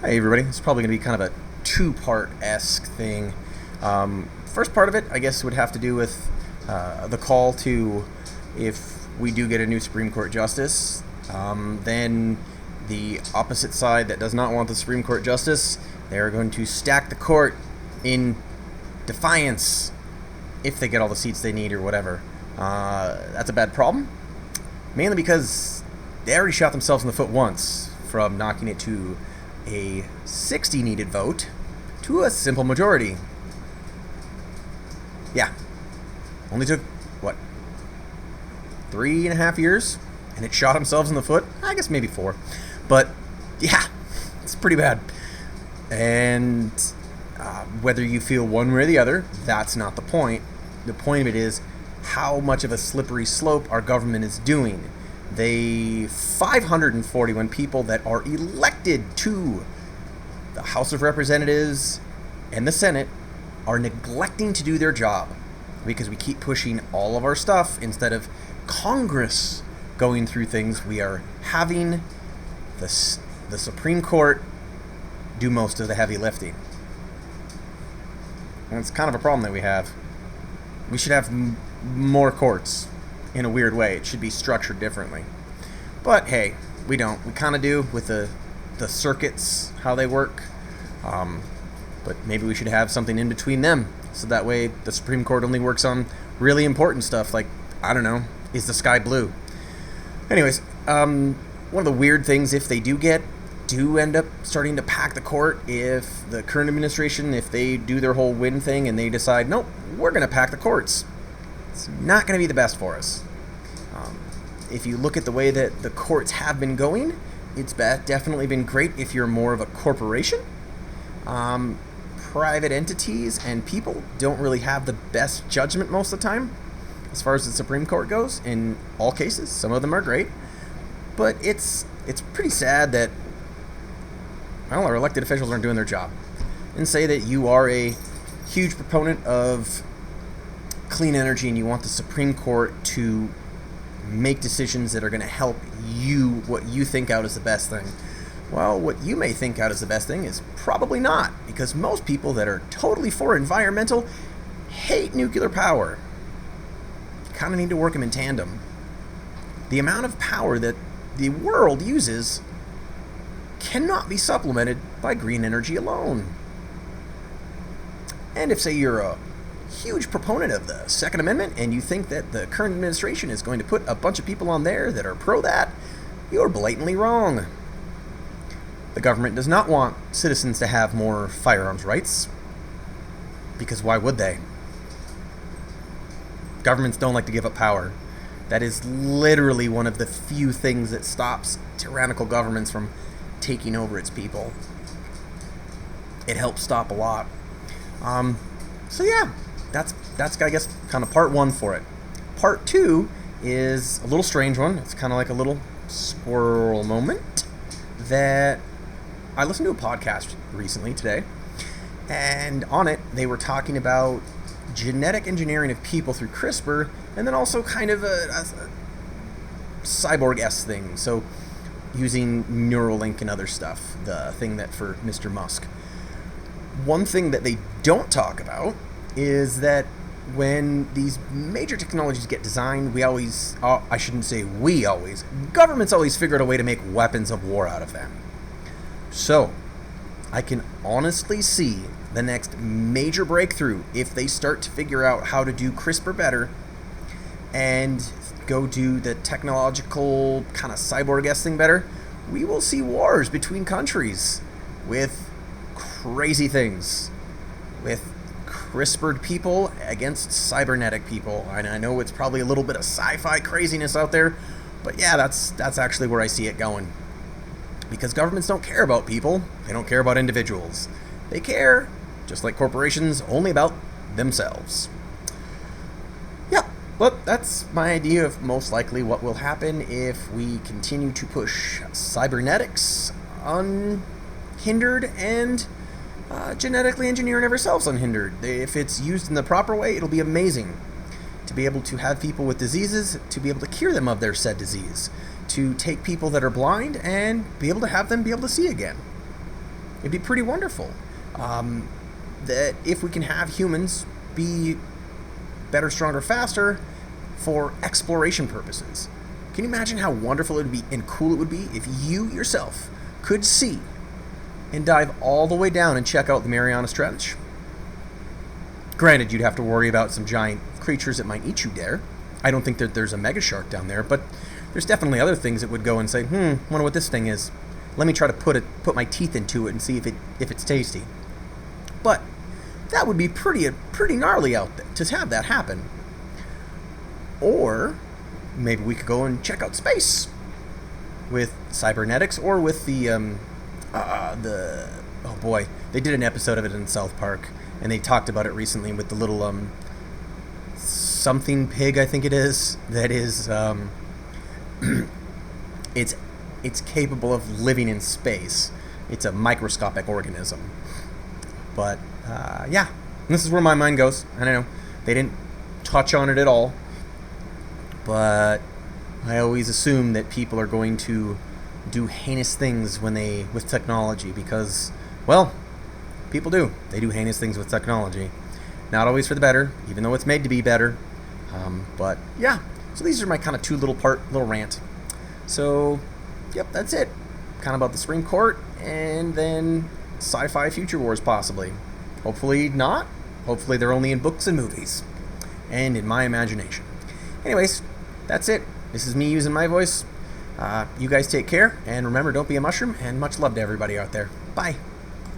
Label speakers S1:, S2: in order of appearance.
S1: Hey everybody, it's probably going to be kind of a two-part-esque thing. First part of it, I guess, would have to do with the call to, if we do get a new Supreme Court justice, then the opposite side that does not want the Supreme Court justice, they're going to stack the court in defiance if they get all the seats they need or whatever. That's a bad problem, mainly because they already shot themselves in the foot once from knocking it to a 60 needed vote to a simple majority. Yeah. Only took, 3.5 years? And it shot themselves in the foot? I guess maybe 4. But, yeah, it's pretty bad. And whether you feel one way or the other, that's not the point. The point of it is how much of a slippery slope our government is doing. They 541 people that are elected to the House of Representatives and the Senate are neglecting to do their job because we keep pushing all of our stuff instead of Congress going through things. We are having the Supreme Court do most of the heavy lifting. And it's kind of a problem that we have. We should have more courts. In a weird way, it should be structured differently. But hey, we don't. We kind of do with the circuits, how they work. But maybe we should have something in between them, so that way the Supreme Court only works on really important stuff, like, I don't know, is the sky blue? Anyways, one of the weird things, if they do end up starting to pack the court, if the current administration, if they do their whole win thing and they decide, nope, we're going to pack the courts, it's not going to be the best for us. If you look at the way that the courts have been going, it's definitely been great if you're more of a corporation. Private entities and people don't really have the best judgment most of the time, as far as the Supreme Court goes, in all cases. Some of them are great. But it's pretty sad that, well, our elected officials aren't doing their job. And say that you are a huge proponent of clean energy and you want the Supreme Court to make decisions that are going to help you, what you think out is the best thing. Well, what you may think out is the best thing is probably not, because most people that are totally for environmental hate nuclear power. You kind of need to work them in tandem. The amount of power that the world uses cannot be supplemented by green energy alone. And if, say, you're a huge proponent of the Second Amendment and you think that the current administration is going to put a bunch of people on there that are pro that, you're blatantly wrong. The government does not want citizens to have more firearms rights, because why would they? Governments don't like to give up power. That is literally one of the few things that stops tyrannical governments from taking over its people. It helps stop a lot. So yeah, that's I guess kind of part one for it. Part two is a little strange one. It's kind of like a little squirrel moment that I listened to a podcast recently today, and on it they were talking about genetic engineering of people through CRISPR, and then also kind of a cyborg-esque thing. So using Neuralink and other stuff, the thing that for Mr. Musk. One thing that they don't talk about is that when these major technologies get designed, governments always figure out a way to make weapons of war out of them. So, I can honestly see the next major breakthrough, if they start to figure out how to do CRISPR better and go do the technological kind of cyborg-esque thing better, we will see wars between countries with crazy things, with CRISPR'd people against cybernetic people. I know it's probably a little bit of sci-fi craziness out there, but yeah, that's actually where I see it going. Because governments don't care about people, they don't care about individuals. They care, just like corporations, only about themselves. Yeah, but that's my idea of most likely what will happen if we continue to push cybernetics unhindered and genetically engineering ourselves unhindered. If it's used in the proper way, it'll be amazing. To be able to have people with diseases, to be able to cure them of their said disease. To take people that are blind and be able to have them be able to see again. It'd be pretty wonderful. That if we can have humans be better, stronger, faster for exploration purposes. Can you imagine how wonderful it would be and cool it would be if you yourself could see and dive all the way down and check out the Mariana Trench? Granted, you'd have to worry about some giant creatures that might eat you there. I don't think that there's a mega shark down there, but there's definitely other things that would go and say, wonder what this thing is. Let me try to put my teeth into it and see if it's tasty. But that would be pretty gnarly out there to have that happen. Or maybe we could go and check out space with cybernetics, or with the oh boy, they did an episode of it in South Park, and they talked about it recently with the little something pig, I think it is, that is it's capable of living in space. It's a microscopic organism. But yeah, this is where my mind goes. I don't know, they didn't touch on it at all, but I always assume that people are going to do heinous things with technology, because, well, people do. They do heinous things with technology. Not always for the better, even though it's made to be better. But yeah, so these are my kind of little rant. So, yep, that's it. Kind of about the Supreme Court, and then sci-fi future wars, possibly. Hopefully not. Hopefully they're only in books and movies, and in my imagination. Anyways, that's it. This is me using my voice. You guys take care, and remember, don't be a mushroom, and much love to everybody out there. Bye.